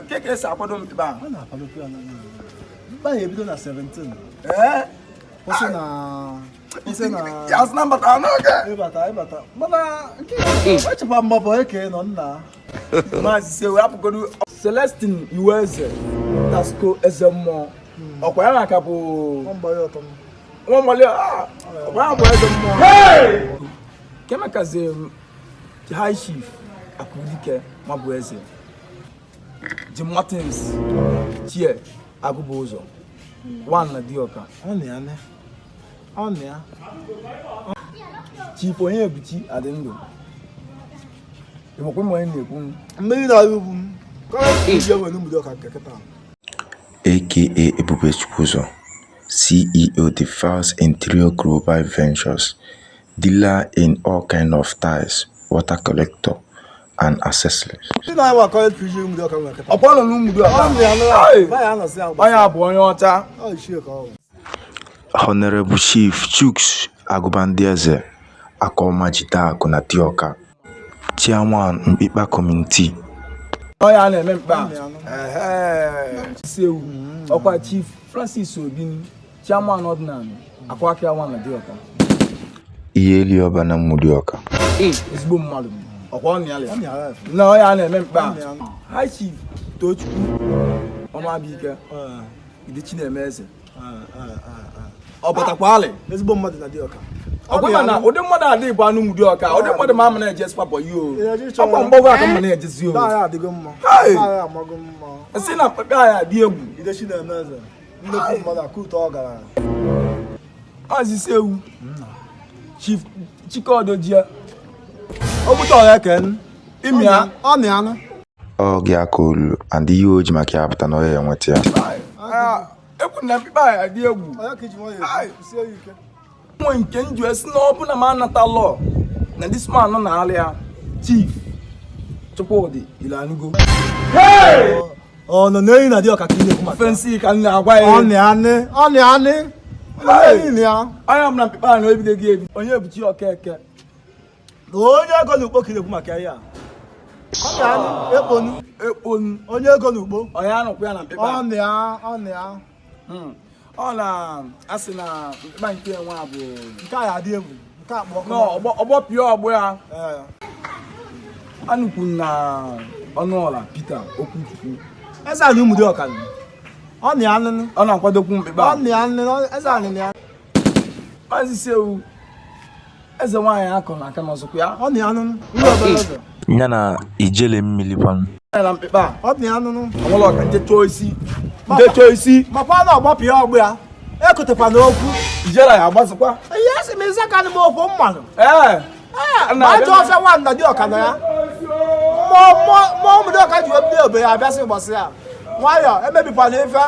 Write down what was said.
Keke sa akwado mpiba. Ana apalo pia na. Ba ye bido na 17. Ose na Yas na bata no ga. Ebata. Mana wacha pa mbabo eke no nna. Mazi se we apukodu Celestine Iweze. Tasco ezemo. Okwa ya maka bu Mba yo tom. Wọ́n mọ̀lẹ́ ọ̀pọ̀ àbọ̀ ẹ̀dọ̀ mọ̀. Kẹ́mẹ́kàzẹ̀ high chief Akudike Mabueze. Jim Martins Chie Agubozo. One na Dioka. Oni ya. Chief Onyebuchi Adendo. Ìmọ̀kú mọ̀ ẹni èkún. Mmiri na yubu. Kọ́lá ìjẹ́ wẹ̀ ní Dioka kẹ̀kẹ́ta. aka Ebube Chukwuzo, CEO the Files Interior Global Ventures, dealer in all kinds of tiles, water collector, and accessories. Ọ̀pọ̀ ọ̀nà n'umudu ọ̀tá. Báyà abụọ onye ọcha. Honorable Chief Chuks Agubandieze Akomajitaku na Dioka, Chairman Mpipa Community. Oya na-eme mkpa. Sewu. Ọkwa Chief Francis Obin, Chairman Ordinary, Akwakịa Nwa na Dioka. Iyeli Ọba na Dioka. Ezigbo mmadụ. Ọkwa ọnụ ya le. Na oya na-eme mkpa. High Chief Tochukwu Ọmabike. Idechi na-eme eze. Ọ batakwa alị. Ezigbo mmadụ na Dioka. Ọkwa na ụdị mmadụ adịghị bụ anụ Dioka. Ụdị mmadụ ma ama na-eje spapọ yi o. Ọkwa mgbọgwụ aka mma na-ejezi o. Daa ya adịgo mma. Daa ya amago mma. Esi na mkpepe ya dị egwu. Idechi na-eme eze. Nnukwu mmadụ akụtọ ọ gara. Maazị Sewu. Chief Chikodojie. Obuto ya ken. Imia. Ọ na anụ. Oge Akolu and the Oji maka ya pụta na ọ ya enweta ya. Ekwu na mkpepe ya dị egwu. Onye ka iji nwayọ sie ya ike. Nwe nke nju esi na ọ bụ na m anata law na this man nọ na-alị ya Chief Chukwudi Ilanugo. Ọ nọ n'eyi na Dioka ka ị na-ekwu maka. Fensi ka m na-agwa ya. Ọ na anị. Onye ya. Anya m na mkpepe ya na ebido gị ebi. Onye ebuchi Okeke. Onye ego n'ugbo ka ị na-ekwu maka ya. Ọ na anị ekponu. Onye ego n'ugbo. Onye anụkwu ya na mkpepe. Ọ na ya. Ọ na-asị na mkpepe nke enwe a bụ Nke a ya adị egwu. Nke a kpọ ọgbọ pịa ọgbọ ya. Anụkwu na Ọnụọla Peter Okwuchukwu. Eze anyị ụmụ Dioka. Ọ na anị. Ọ na-akwadokwu mkpepe a. Ọ na anị. Eze anyị ya. Maazị Sewu eze nwaanyị akọ na aka n'ọzọkwa ya. Ọ na anị. Ndị obere eze. Ya na ijele mmiri pan. Na mkpepe a. Ọ na anị. Ọnwụlọ ọka nje chọọ isi. Makwa na ọgbọ pịa ọgbọ ya. Ekotekwa n'okwu. Ijela ya agbasịkwa. Ihe si m ịza ka m okwu mmanụ. Ma ajọ ọfịa nwa nna Dioka na ya. Mmụọ ụmụ Dioka ji wee bido obe ya abịasị gbasị ya. Nwayọ emebikwana ife.